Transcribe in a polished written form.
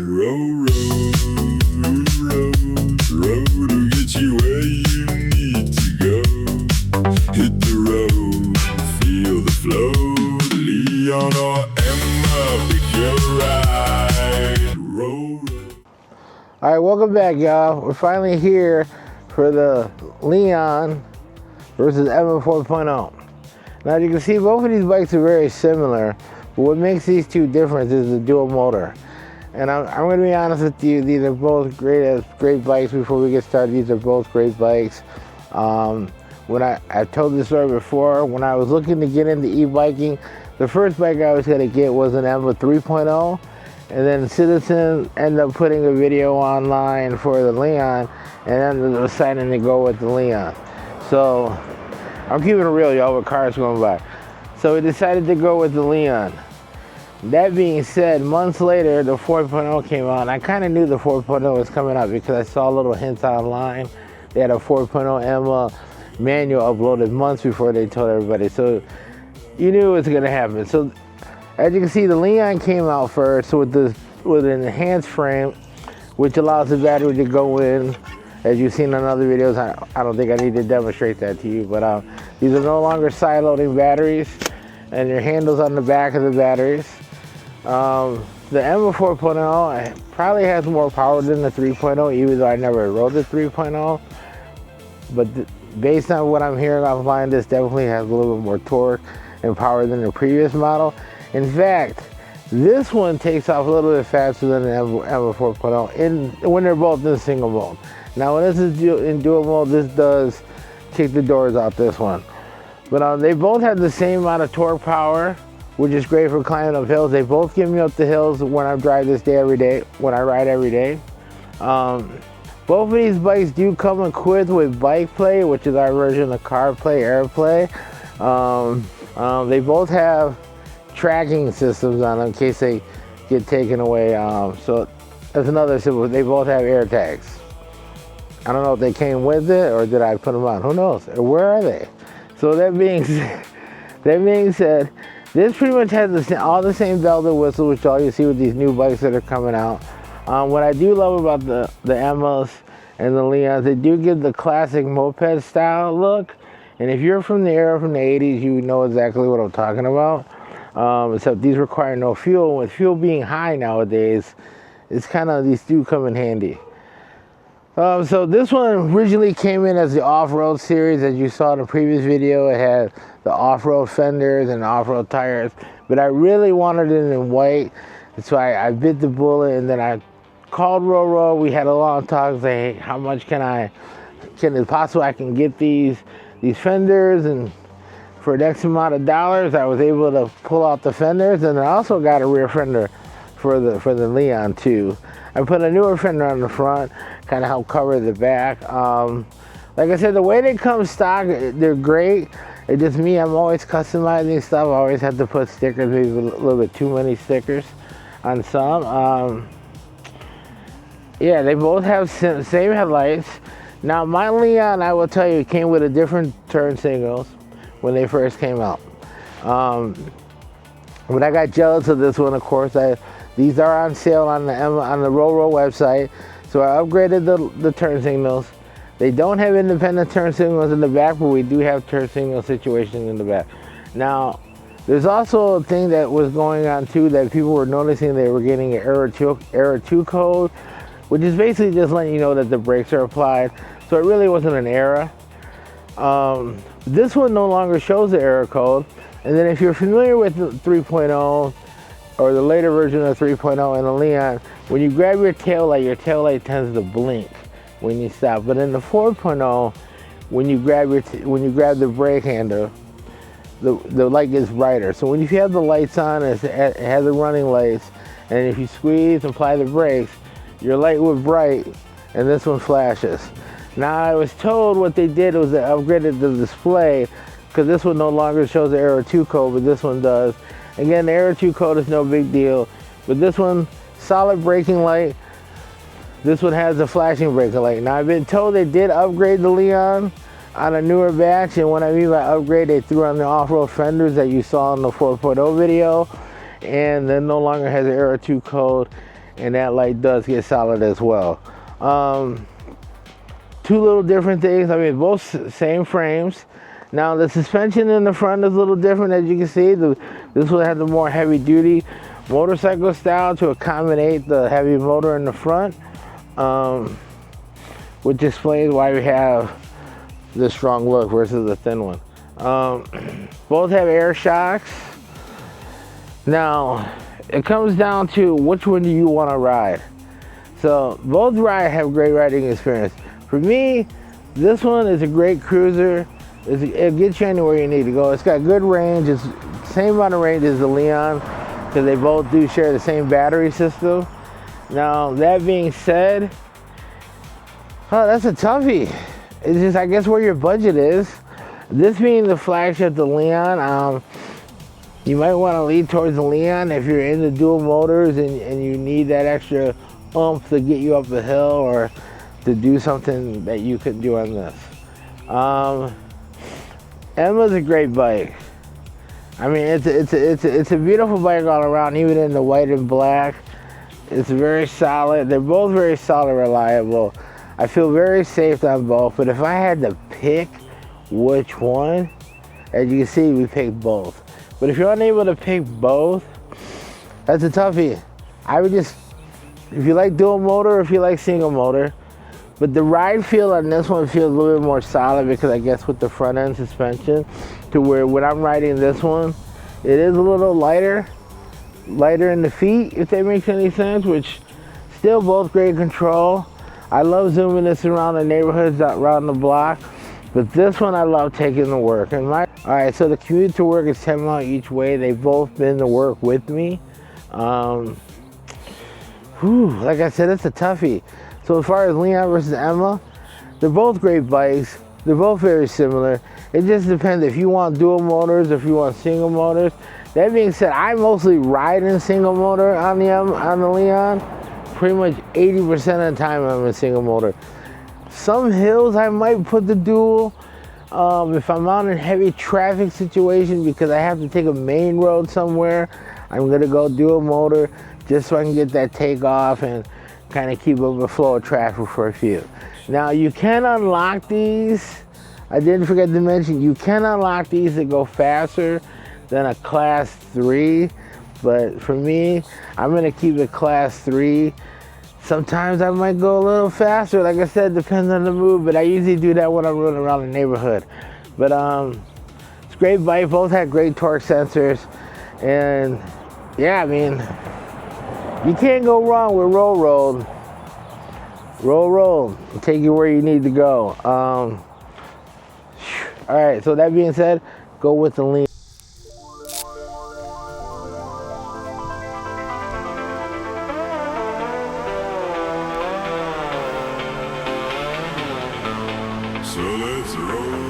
Row, to get you where you need to go. Hit the road, feel the flow. Leon or Emma, pick your ride. Row. All right, welcome back, y'all. We're finally here for the Leon versus Emma 4.0. Now, you can see both of these bikes are very similar, but what makes these two different is the dual motor. And I'm going to be honest with you, these are both great bikes. Before we get started, these are both great bikes. When I've told this story before, when I was looking to get into e-biking, the first bike I was going to get was an Emma 3.0, and then Citizen ended up putting a video online for the Leon, and then deciding to go with the Leon. So I'm keeping it real, y'all, with cars going by. So we decided to go with the Leon. That being said, months later, the 4.0 came out, and I kind of knew the 4.0 was coming out because I saw little hints online. They had a 4.0 Emma manual uploaded months before they told everybody, so you knew it was going to happen. So as you can see, the Leon came out first with an enhanced frame, which allows the battery to go in. As you've seen in other videos, I don't think I need to demonstrate that to you, but these are no longer side-loading batteries, and your handle's on the back of the batteries. The Emma 4.0 probably has more power than the 3.0, even though I never rode the 3.0. But based on what I'm hearing offline, this definitely has a little bit more torque and power than the previous model. In fact, this one takes off a little bit faster than the Emma 4.0 when they're both in single mode. Now, when this is in dual mode, this does kick the doors out this one. But they both have the same amount of torque power, which is great for climbing up hills. They both get me up the hills when I ride every day. Both of these bikes do come equipped with bike play, which is our version of CarPlay, AirPlay. They both have tracking systems on them in case they get taken away. So that's another symbol. They both have air tags. I don't know if they came with it or did I put them on. Who knows? Where are they? So that being said, this pretty much has all the same bell and whistle, which all you see with these new bikes that are coming out. What I do love about the Emmas and the Leons, they do give the classic moped style look. And if you're from the era from the 80s, you know exactly what I'm talking about. Except these require no fuel. With fuel being high nowadays, these do come in handy. So this one originally came in as the off-road series. As you saw in the previous video, it had the off-road fenders and off-road tires, but I really wanted it in white, so I bit the bullet, and then I called Roro. We had a long talk, say, hey, how much can it possible I can get these fenders, and for an X amount of dollars, I was able to pull out the fenders, and I also got a rear fender for the Leon too. I put a newer fender on the front, kind of help cover the back. Like I said, the way they come stock, they're great. It's just me, I'm always customizing stuff. I always have to put stickers, maybe a little bit too many stickers on some. Yeah, they both have same headlights. Now my Leon, I will tell you, came with a different turn signals when they first came out. But I got jealous of this one, of course. These are on sale on the Roro website, so I upgraded the turn signals. They don't have independent turn signals in the back, but we do have turn signal situations in the back. Now, there's also a thing that was going on too that people were noticing. They were getting an error 2 code, which is basically just letting you know that the brakes are applied. So it really wasn't an error. This one no longer shows the error code. And then if you're familiar with the 3.0 or the later version of 3.0 and the Leon, when you grab your tail light tends to blink when you stop. But in the 4.0, when you grab the brake handle, the light gets brighter. So when you have the lights on, it has the running lights, and if you squeeze and apply the brakes, your light will bright, and this one flashes. Now I was told what they did was they upgraded the display, because this one no longer shows the error 2 code, but this one does. Again, the error 2 code is no big deal, but this one, solid braking light. This one has a flashing braking light. Now I've been told they did upgrade the Leon on a newer batch, and what I mean by upgrade, they threw on the off-road fenders that you saw in the 4.0 video, and then no longer has the error 2 code. and that light does get solid as well. Two little different things. I mean, both same frames. Now the suspension in the front is a little different, as you can see. This one has the more heavy duty motorcycle style to accommodate the heavy motor in the front, which explains why we have the strong look versus the thin one. Both have air shocks. Now it comes down to which one do you want to ride. So both have great riding experience. For me, this one is a great cruiser. It gets you anywhere you need to go. It's got good range. It's the same amount of range as the Leon, because they both do share the same battery system. Now, that being said, oh, that's a toughie. It's just, I guess, where your budget is. This being the flagship, the Leon, you might want to lean towards the Leon if you're into dual motors and you need that extra oomph to get you up the hill or to do something that you couldn't do on this. Emma's a great bike. I mean, it's a beautiful bike all around, even in the white and black. It's very solid. They're both very solid, reliable. I feel very safe on both, but if I had to pick which one, as you can see, we picked both. But if you're unable to pick both, that's a toughie. I would just, if you like dual motor or if you like single motor, but the ride feel on this one feels a little bit more solid because I guess with the front end suspension, to where when I'm riding this one, it is a little lighter in the feet, if that makes any sense, which still both great control. I love zooming this around the neighborhoods, around the block, but this one I love taking to work. And all right, so the commute to work is 10 miles each way. They've both been to work with me. Like I said, it's a toughie. So as far as Leon versus Emma, they're both great bikes. They're both very similar. It just depends if you want dual motors or if you want single motors. That being said, I mostly ride in single motor on the Leon. Pretty much 80% of the time I'm in single motor. Some hills I might put the dual. If I'm out in heavy traffic situation because I have to take a main road somewhere, I'm gonna go dual motor just so I can get that takeoff and kind of keep up the flow of traffic for a few. Now you can unlock these. I didn't forget to mention, you can unlock these to go faster than a class 3. But for me, I'm gonna keep it class 3. Sometimes I might go a little faster. Like I said, depends on the mood, but I usually do that when I'm running around the neighborhood. But it's a great bike. Both have great torque sensors. And yeah, I mean, you can't go wrong with roll. Roll. Take you where you need to go. All right, so that being said, go with the lean. So let's roll.